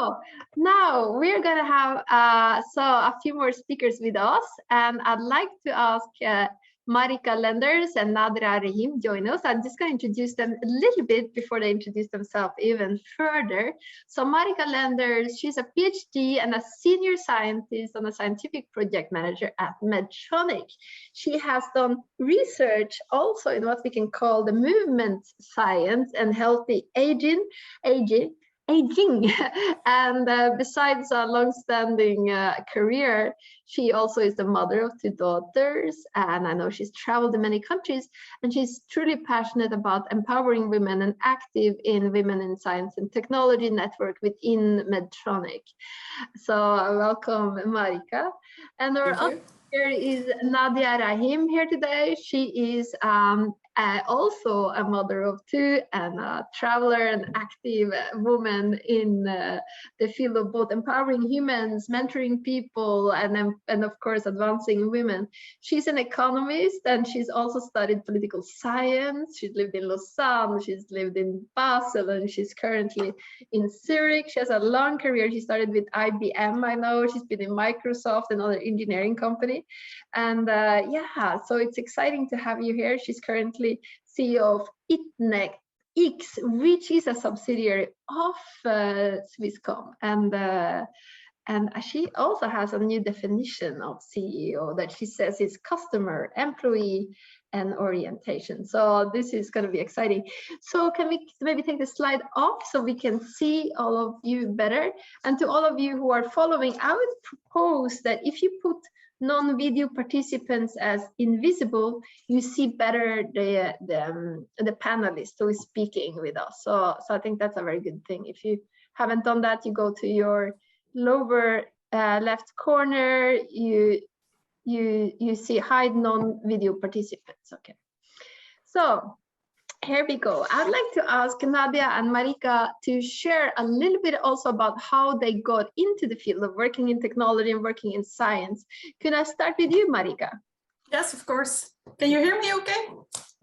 So now we're gonna have a few more speakers with us, and I'd like to ask Marika, Leenders, and Nadia, Rahim join us. I'm just going to introduce them a little bit before they introduce themselves even further. So Marika Leenders, she's a PhD and a senior scientist and a scientific project manager at Medtronic. She has done research also in what we can call the movement science and healthy aging. And besides a long-standing career, she also is the mother of 2 daughters, and I know she's traveled in many countries, and she's truly passionate about empowering women and active in Women in Science and Technology network within Medtronic. So welcome, Marika. And our other here is Nadia Rahim here today. She is also a mother of 2 and a traveler and active woman in the field of both empowering humans, mentoring people, and of course advancing women. She's an economist, and she's also studied political science. She's lived in Lausanne, she's lived in Basel, and she's currently in Zurich. She has a long career. She started with IBM, I know. She's been in Microsoft and other engineering company. And yeah, so it's exciting to have you here. She's currently CEO of itnetX, which is a subsidiary of Swisscom, and she also has a new definition of CEO that she says is customer, employee, and orientation. So this is going to be exciting. So can we maybe take the slide off so we can see all of you better? And to all of you who are following, I would propose that if you put non-video participants as invisible, you see better the panelist who is speaking with us. So I think that's a very good thing. If you haven't done that, you go to your lower left corner, you see hide non-video participants. Okay, so here we go. I'd like to ask Nadia and Marika to share a little bit also about how they got into the field of working in technology and working in science. Can I start with you, Marika? Yes, of course. Can you hear me okay?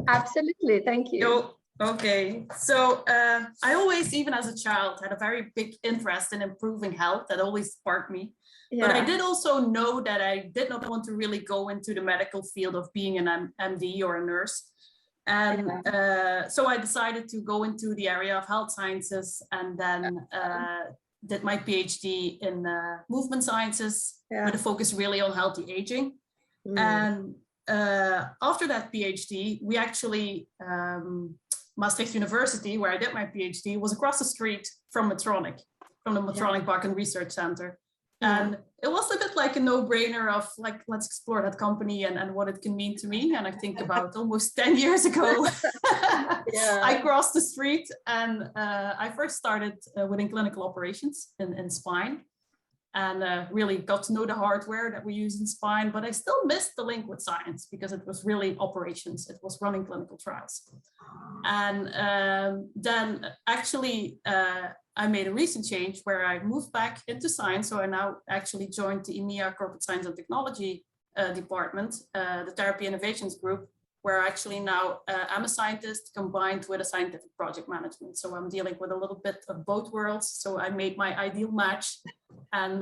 Absolutely, thank you. Okay, so I always, even as a child, had a very big interest in improving health. That always sparked me. Yeah. But I did also know that I did not want to really go into the medical field of being an MD or a nurse. And so I decided to go into the area of health sciences, and then did my PhD in movement sciences with a focus really on healthy aging. And after that PhD, we actually, Maastricht University, where I did my PhD, was across the street from Medtronic, from the Medtronic Bakken Research Center. And it was a bit like a no-brainer of like, let's explore that company and what it can mean to me. And I think about almost 10 years ago, I crossed the street, and I first started within clinical operations in spine, and really got to know the hardware that we use in spine, but I still missed the link with science because it was really operations. It was running clinical trials. And then actually, I made a recent change where I moved back into science. So I now actually joined the EMEA Corporate Science and Technology department, the Therapy Innovations Group, where actually now I'm a scientist combined with a scientific project management. So I'm dealing with a little bit of both worlds. So I made my ideal match, and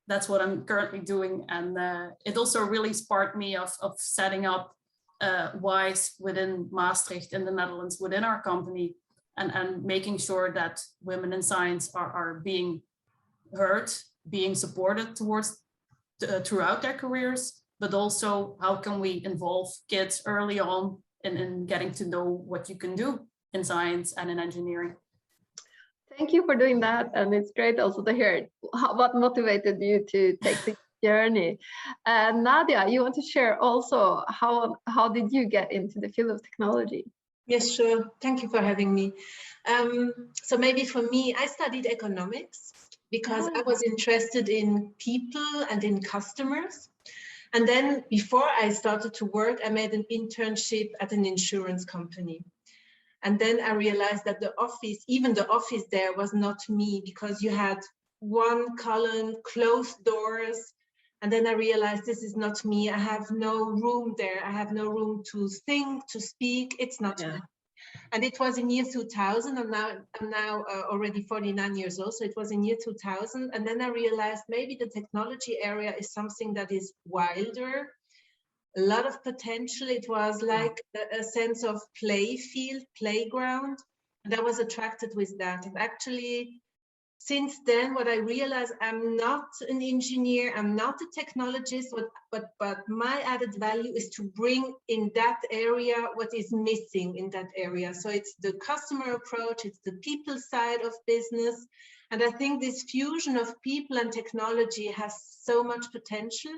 that's what I'm currently doing. And it also really sparked me of setting up WISE within Maastricht in the Netherlands, within our company, and making sure that women in science are being heard, being supported throughout their careers, but also how can we involve kids early on in getting to know what you can do in science and in engineering. Thank you for doing that. And it's great also to hear what motivated you to take the journey. Nadia, you want to share also how did you get into the field of technology? Yes, sure. Thank you for having me. So maybe for me, I studied economics because I was interested in people and in customers. And then before I started to work, I made an internship at an insurance company. And then I realized that the office, even the office there, was not me, because you had one column, closed doors. And then I realized this is not me. I have no room there. I have no room to think, to speak. It's not me. And it was in year 2000, and I'm now already 49 years old, so it was in year 2000. And then I realized maybe the technology area is something that is wilder, a lot of potential. It was like a sense of play field, playground, and I was attracted with that. And actually, since then, what I realized, I'm not an engineer, I'm not a technologist, but my added value is to bring in that area what is missing in that area. So it's the customer approach, it's the people side of business. And I think this fusion of people and technology has so much potential.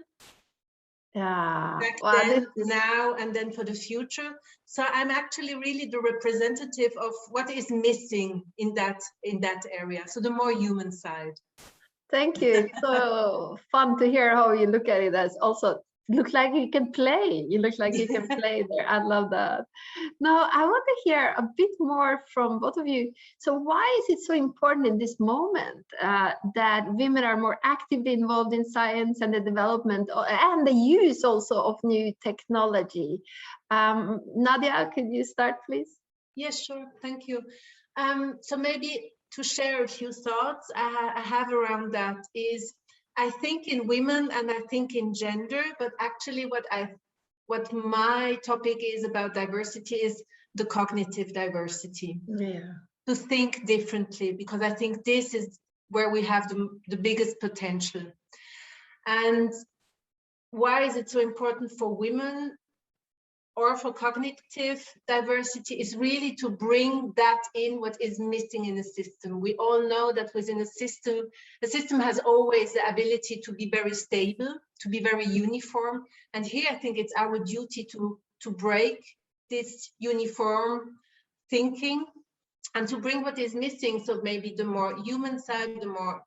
Yeah. Back then, now, and then for the future. So I'm actually really the representative of what is missing in that area. So the more human side. Thank you. It's so fun to hear how you look at it as also look like you can play. You look like you can play there. I love that. Now, I want to hear a bit more from both of you. So why is it so important in this moment that women are more actively involved in science and the development and the use also of new technology? Nadia, could you start, please? Yes, sure. Thank you. So maybe to share a few thoughts I have around that is, I think in women and I think in gender, but actually what my topic is about diversity is the cognitive diversity. Yeah. To think differently, because I think this is where we have the biggest potential. And why is it so important for women or for cognitive diversity is really to bring that in what is missing in the system. We all know that within a system, the system has always the ability to be very stable, to be very uniform. And here I think it's our duty to break this uniform thinking and to bring what is missing. So maybe the more human side, the more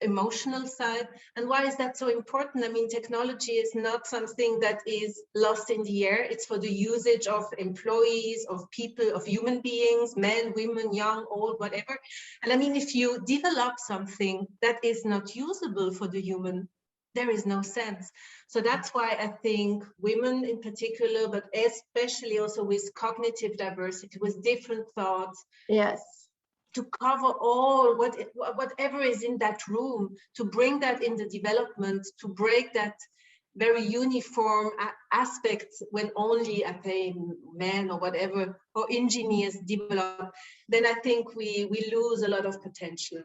emotional side. And why is that so important? I mean, technology is not something that is lost in the air. It's for the usage of employees, of people, of human beings, men, women, young, old, whatever. And I mean, if you develop something that is not usable for the human, there is no sense. So that's why I think women in particular, but especially also with cognitive diversity, with different thoughts. Yes. To cover all whatever is in that room, to bring that in the development, to break that very uniform aspect when only I say men or whatever or engineers develop, then I think we lose a lot of potential.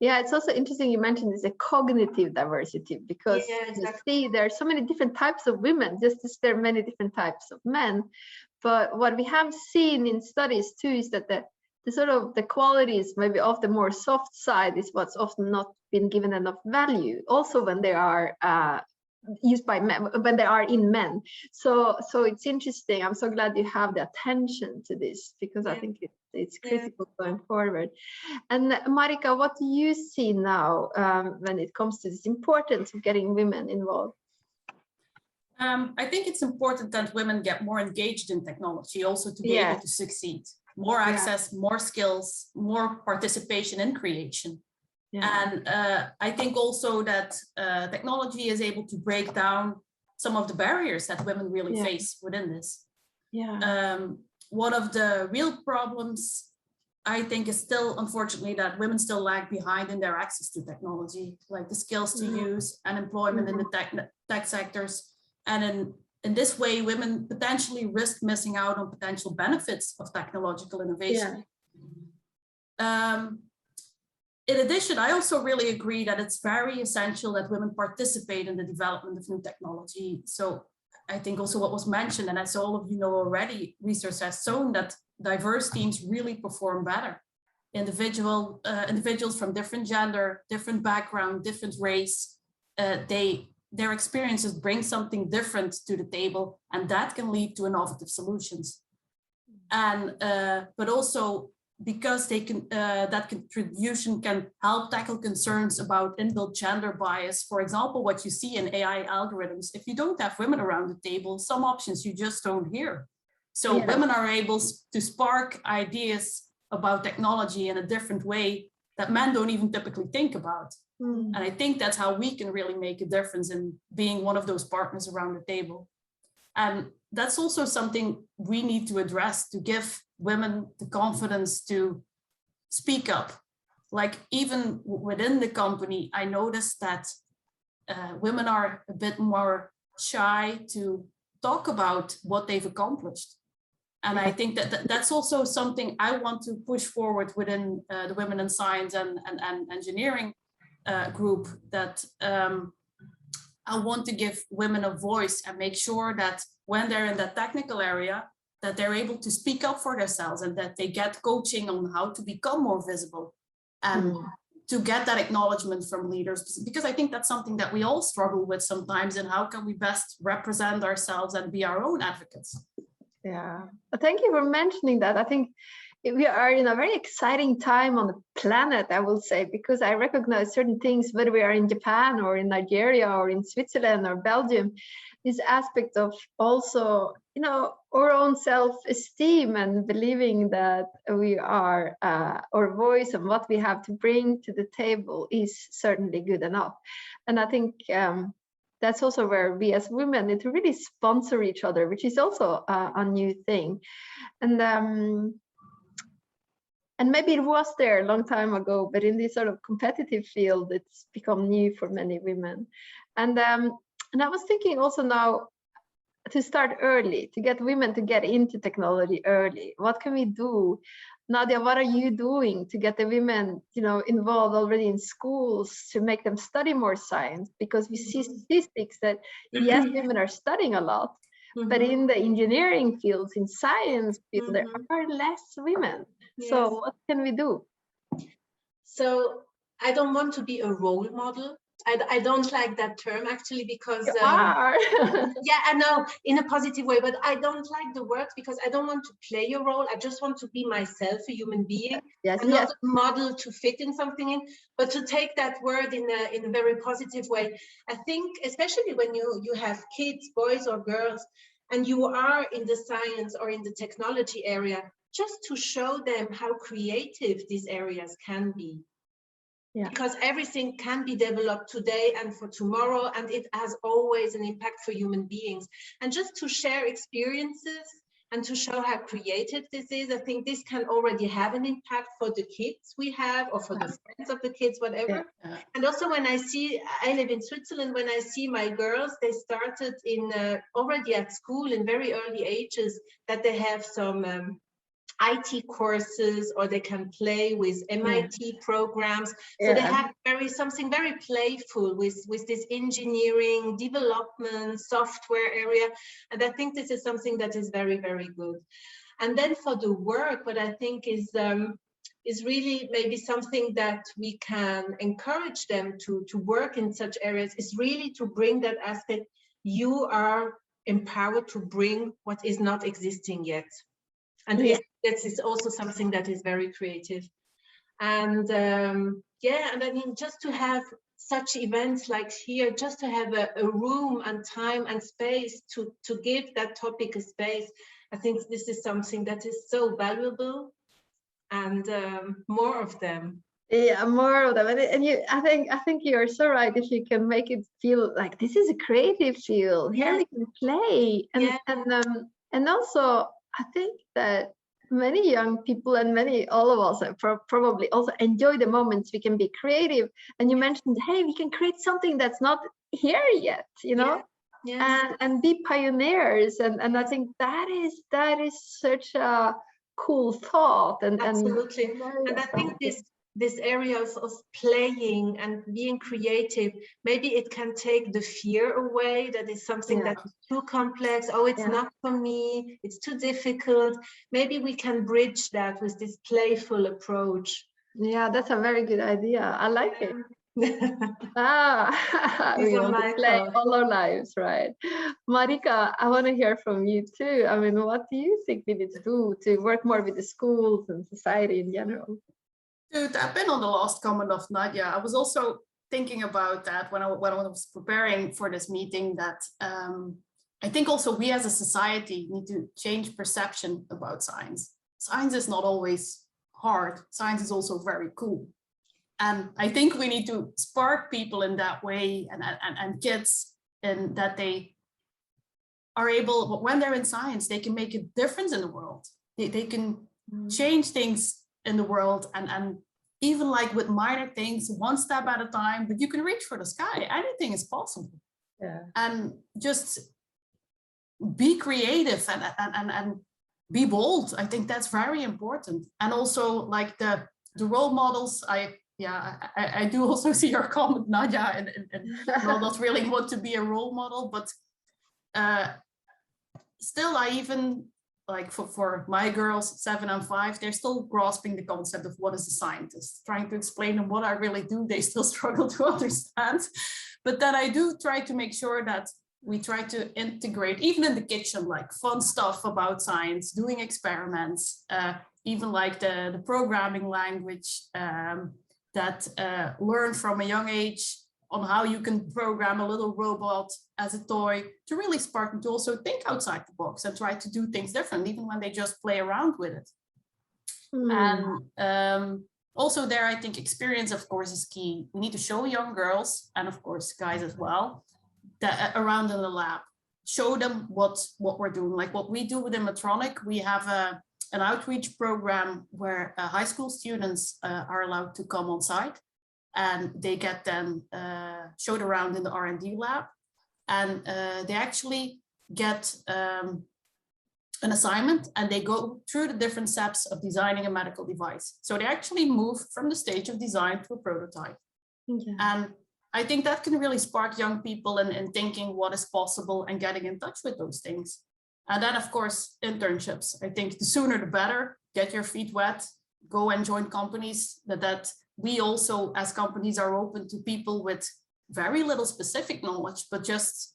Yeah, it's also interesting you mentioned this a cognitive diversity, because you see there are so many different types of women, just as there are many different types of men. But what we have seen in studies too is that the sort of the qualities maybe of the more soft side is what's often not been given enough value, also when they are used by men, when they are in men. So it's interesting. I'm so glad you have the attention to this, because I think it's critical going forward. And Marika, what do you see now when it comes to this importance of getting women involved? I think it's important that women get more engaged in technology also to be able to succeed. More access, more skills, more participation in creation. And I think also that technology is able to break down some of the barriers that women really face within this. One of the real problems, I think, is still, unfortunately, that women still lag behind in their access to technology, like the skills to use and employment in the tech sectors. And in this way, women potentially risk missing out on potential benefits of technological innovation. In addition, I also really agree that it's very essential that women participate in the development of new technology. So I think also what was mentioned, and as all of you know already, research has shown that diverse teams really perform better. Individuals from different gender, different background, different race, their experiences bring something different to the table, and that can lead to innovative solutions. And but also because they can, that contribution can help tackle concerns about inbuilt gender bias. For example, what you see in AI algorithms, if you don't have women around the table, some options you just don't hear. So women are able to spark ideas about technology in a different way that men don't even typically think about. And I think that's how we can really make a difference in being one of those partners around the table. And that's also something we need to address, to give women the confidence to speak up. Like even within the company, I noticed that women are a bit more shy to talk about what they've accomplished. And I think that that's also something I want to push forward within the Women in Science and Engineering group, that I want to give women a voice and make sure that when they're in that technical area, that they're able to speak up for themselves and that they get coaching on how to become more visible and to get that acknowledgement from leaders. Because I think that's something that we all struggle with sometimes, and how can we best represent ourselves and be our own advocates? Yeah, thank you for mentioning that. I think we are in a very exciting time on the planet, I will say, because I recognize certain things, whether we are in Japan or in Nigeria or in Switzerland or Belgium, this aspect of also, you know, our own self-esteem and believing that we are, our voice and what we have to bring to the table is certainly good enough. And I think that's also where we as women need to really sponsor each other, which is also a new thing. And maybe it was there a long time ago, but in this sort of competitive field, it's become new for many women. And I was thinking also now to start early, to get women to get into technology early. What can we do? Nadia, what are you doing to get the women, you know, involved already in schools to make them study more science? Because we see statistics that yes, women are studying a lot, but in the engineering fields, in science fields, there are less women. Yes. So what can we do? So I don't want to be a role model. I don't like that term actually, because yeah, I know, in a positive way, but I don't like the word because I don't want to play a role. I just want to be myself, a human being, and not a model to fit in something in, but to take that word in a very positive way. I think especially when you have kids, boys or girls, and you are in the science or in the technology area, just to show them how creative these areas can be. Yeah. Because everything can be developed today and for tomorrow, and it has always an impact for human beings. And just to share experiences and to show how creative this is, I think this can already have an impact for the kids we have, or for the friends of the kids, whatever. Yeah. And also when I live in Switzerland, when I see my girls, they started already at school in very early ages, that they have some IT courses, or they can play with MIT programs. So they have something very playful with this engineering, development, software area. And I think this is something that is very, very good. And then for the work, what I think is really maybe something that we can encourage them to work in such areas, is really to bring that aspect. You are empowered to bring what is not existing yet. And that is also something that is very creative. And and I mean, just to have such events like here, just to have a room and time and space to give that topic a space, I think this is something that is so valuable, and more of them. Yeah, more of them. And I think you're so right. If you can make it feel like this is a creative field, here we can play, and also I think that many young people and all of us probably also enjoy the moments we can be creative. And you mentioned, hey, we can create something that's not here yet, you know, and be pioneers. And I think that is such a cool thought. Absolutely. And I think this area of playing and being creative, maybe it can take the fear away, that is something that is too complex. Oh, it's not for me, it's too difficult. Maybe we can bridge that with this playful approach. Yeah, that's a very good idea. I like it. We want to play all our lives, right? Marika, I want to hear from you too. I mean, what do you think we need to do to work more with the schools and society in general? To tap in on the last comment of Nadia, I was also thinking about that when I was preparing for this meeting, that I think also we as a society need to change perception about science. Science is not always hard. Science is also very cool. And I think we need to spark people in that way, and kids, and that they are able, when they're in science, they can make a difference in the world. They can change things in the world, and even like with minor things, one step at a time, but you can reach for the sky. Anything is possible. Yeah. And just be creative and be bold. I think that's very important. And also like the role models, I do also see your comment, Nadia, and well, not really want to be a role model, but still, I even like for my girls, 7 and 5, they're still grasping the concept of what is a scientist. Trying to explain them what I really do, they still struggle to understand. But then I do try to make sure that we try to integrate, even in the kitchen, like fun stuff about science, doing experiments, even like the programming language that learn from a young age on how you can program a little robot as a toy, to really spark them to also think outside the box and try to do things different, even when they just play around with it. And also there, I think experience, of course, is key. We need to show young girls, and of course guys as well, that around in the lab, show them what we're doing. Like what we do within Medtronic, we have an outreach program where high school students are allowed to come on site, and they get then showed around in the R&D lab, and they actually get an assignment, and they go through the different steps of designing a medical device. So they actually move from the stage of design to a prototype. Yeah. And I think that can really spark young people in thinking what is possible and getting in touch with those things. And then, of course, internships. I think the sooner the better. Get your feet wet, go and join companies that we also, as companies, are open to people with very little specific knowledge, but just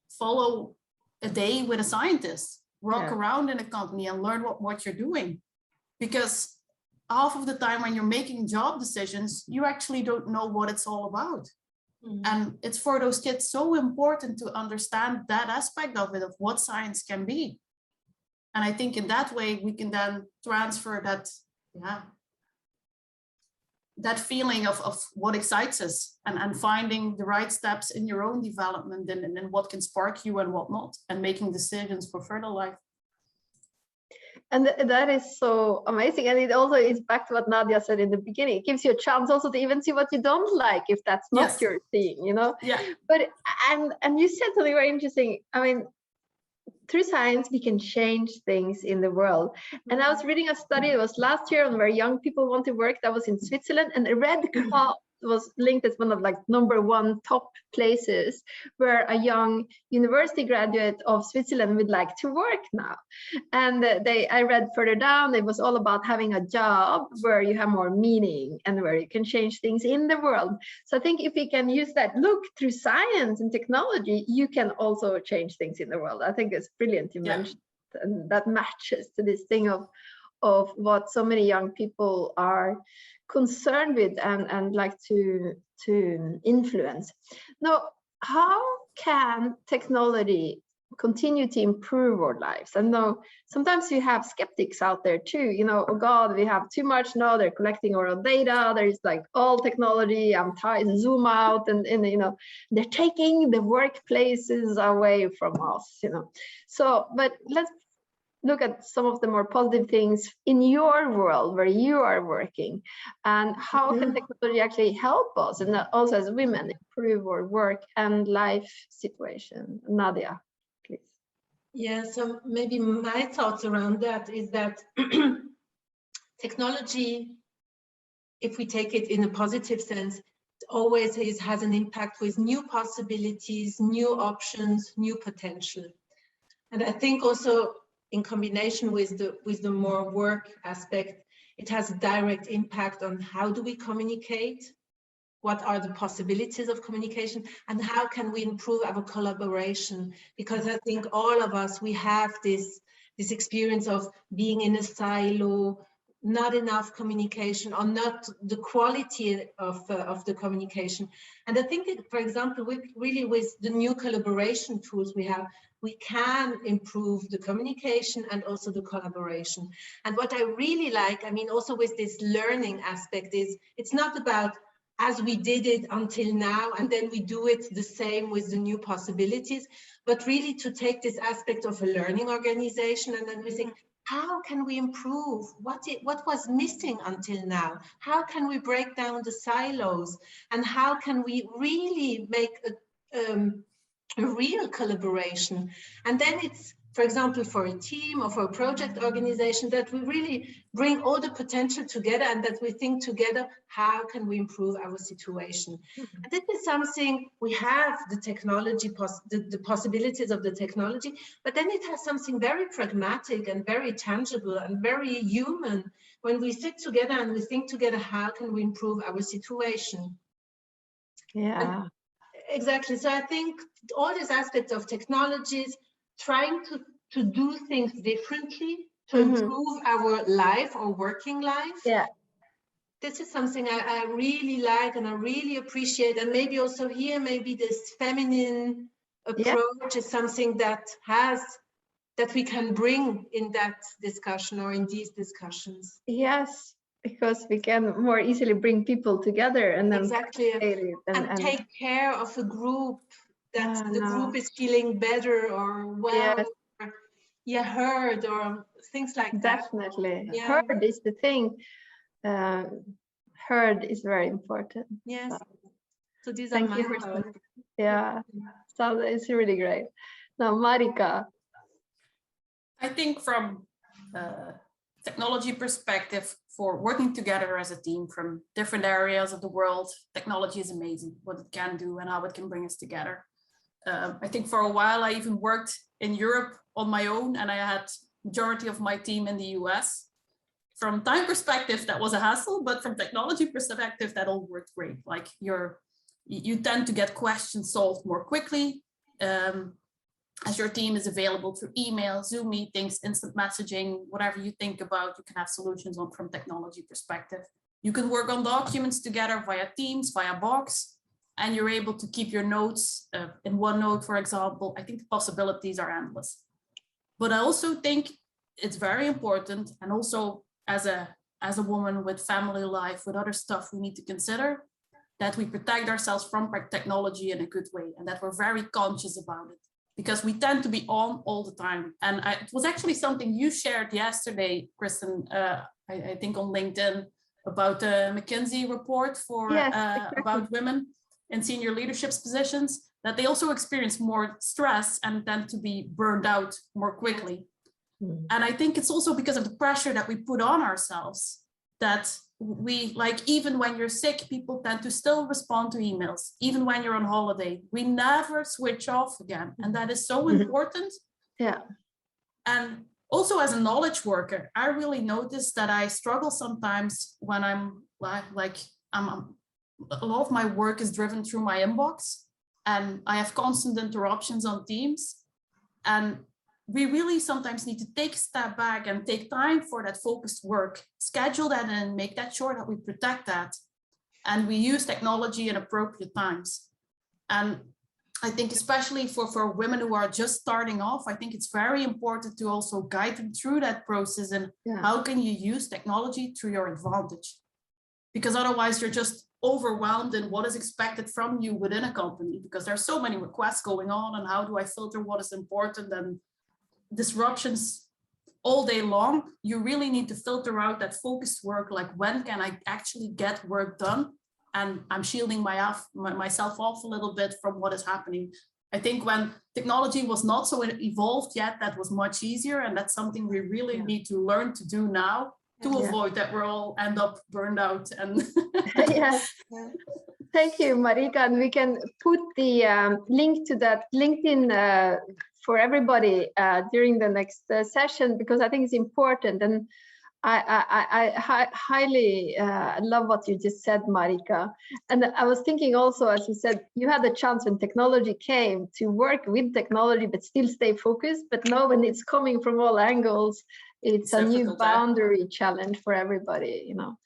follow a day with a scientist, walk around in a company and learn what you're doing. Because half of the time when you're making job decisions, you actually don't know what it's all about. Mm-hmm. And it's for those kids so important to understand that aspect of it, of what science can be. And I think in that way, we can then transfer that feeling of what excites us, and finding the right steps in your own development, and what can spark you and what not, and making decisions for further life. And that is so amazing. And it also is back to what Nadia said in the beginning. It gives you a chance also to even see what you don't like, if that's not your thing, you know? Yeah. But, and you said something very interesting. I mean, through science, we can change things in the world. And I was reading a study, it was last year, on where young people want to work. That was in Switzerland, and a Red Cross was linked as one of like #1 top places where a young university graduate of Switzerland would like to work now. And I read further down, it was all about having a job where you have more meaning and where you can change things in the world. So I think if we can use that look through science and technology, you can also change things in the world. I think it's brilliant you mentioned, and that matches to this thing of what so many young people are concerned with and like to influence. Now, how can technology continue to improve our lives? I know sometimes we have skeptics out there too, you know, oh God, we have too much now, they're collecting our own data, there's like all technology, I'm tired, zoom out, and you know, they're taking the workplaces away from us, you know. So, but let's look at some of the more positive things in your world where you are working, and how can technology actually help us, and also as women, improve our work and life situation? Nadia, please. Yeah, so maybe my thoughts around that is that technology, if we take it in a positive sense, always has an impact with new possibilities, new options, new potential. And I think also in combination with the more work aspect, it has a direct impact on how do we communicate, what are the possibilities of communication, and how can we improve our collaboration? Because I think all of us, we have this experience of being in a silo, not enough communication, or not the quality of the communication. And I think, for example, with the new collaboration tools we have, we can improve the communication and also the collaboration. And what I really like, I mean, also with this learning aspect, is it's not about as we did it until now, and then we do it the same with the new possibilities, but really to take this aspect of a learning organization, and then we think, how can we improve? What was missing until now? How can we break down the silos? And how can we really make a real collaboration? And then it's, for example, for a team or for a project organization, that we really bring all the potential together and that we think together, how can we improve our situation? And this is something we have, the technology, the possibilities of the technology, but then it has something very pragmatic and very tangible and very human when we sit together and we think together, how can we improve our situation? Yeah. And exactly. So I think all these aspects of technologies, trying to do things differently, to improve our life or working life. Yeah. This is something I really like and I really appreciate. And maybe also here, maybe this feminine approach is something that we can bring in that discussion or in these discussions. Yes, because we can more easily bring people together and then exactly and take care of a group, that the group is feeling better or well, or heard, or things like that. Definitely. Yeah. Heard is the thing. Heard is very important. Yes. So these are my thoughts. Yeah. So it's really great. Now, Marika. I think from technology perspective, for working together as a team from different areas of the world, technology is amazing, what it can do and how it can bring us together. I think for a while I even worked in Europe on my own, and I had majority of my team in the US. From time perspective, that was a hassle, but from technology perspective, that all worked great. Like you tend to get questions solved more quickly, as your team is available through email, Zoom meetings, instant messaging, whatever you think about, you can have solutions on from technology perspective. You can work on documents together via Teams, via Box, and you're able to keep your notes in OneNote, for example. I think the possibilities are endless. But I also think it's very important, and also as a woman with family life, with other stuff we need to consider, that we protect ourselves from technology in a good way, and that we're very conscious about it, because we tend to be on all the time. And it was actually something you shared yesterday, Kristin, I think on LinkedIn, about the McKinsey report for about women in senior leadership positions, that they also experience more stress and tend to be burned out more quickly. And I think it's also because of the pressure that we put on ourselves, that we, like, even when you're sick, people tend to still respond to emails, even when you're on holiday. We never switch off again. And that is so important. Yeah. And also as a knowledge worker, I really noticed that I struggle sometimes when I'm a lot of my work is driven through my inbox, and I have constant interruptions on Teams. And we really sometimes need to take a step back and take time for that focused work, schedule that and make that sure that we protect that. And we use technology in appropriate times. And I think especially for women who are just starting off, I think it's very important to also guide them through that process. And how can you use technology to your advantage? Because otherwise you're just overwhelmed in what is expected from you within a company, because there's so many requests going on, and how do I filter what is important, and disruptions all day long. You really need to filter out that focused work, like when can I actually get work done, and I'm shielding myself off a little bit from what is happening. I think when technology was not so evolved yet, that was much easier, and that's something we really need to learn to do now, to avoid that we're all end up burned out. And Thank you, Marika. And we can put the link to that LinkedIn for everybody during the next session, because I think it's important. And I highly love what you just said, Marika. And I was thinking also, as you said, you had the chance when technology came to work with technology, but still stay focused. But now when it's coming from all angles, it's a new boundary challenge for everybody, you know.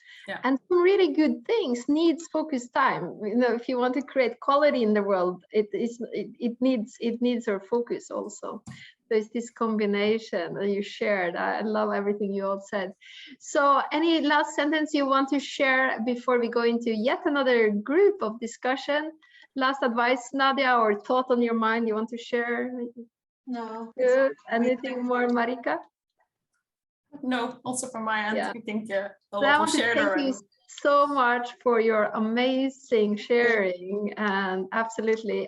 And some really good things needs focused time. You know, if you want to create quality in the world, it needs our focus also. there's this combination that you shared. I love everything you all said. So any last sentence you want to share before we go into yet another group of discussion? Last advice, Nadia, or thought on your mind you want to share? No. Good. Anything more, Marika? No, also from my end, I think a lot I want was to shared thank already. you so much for your amazing sharing, and absolutely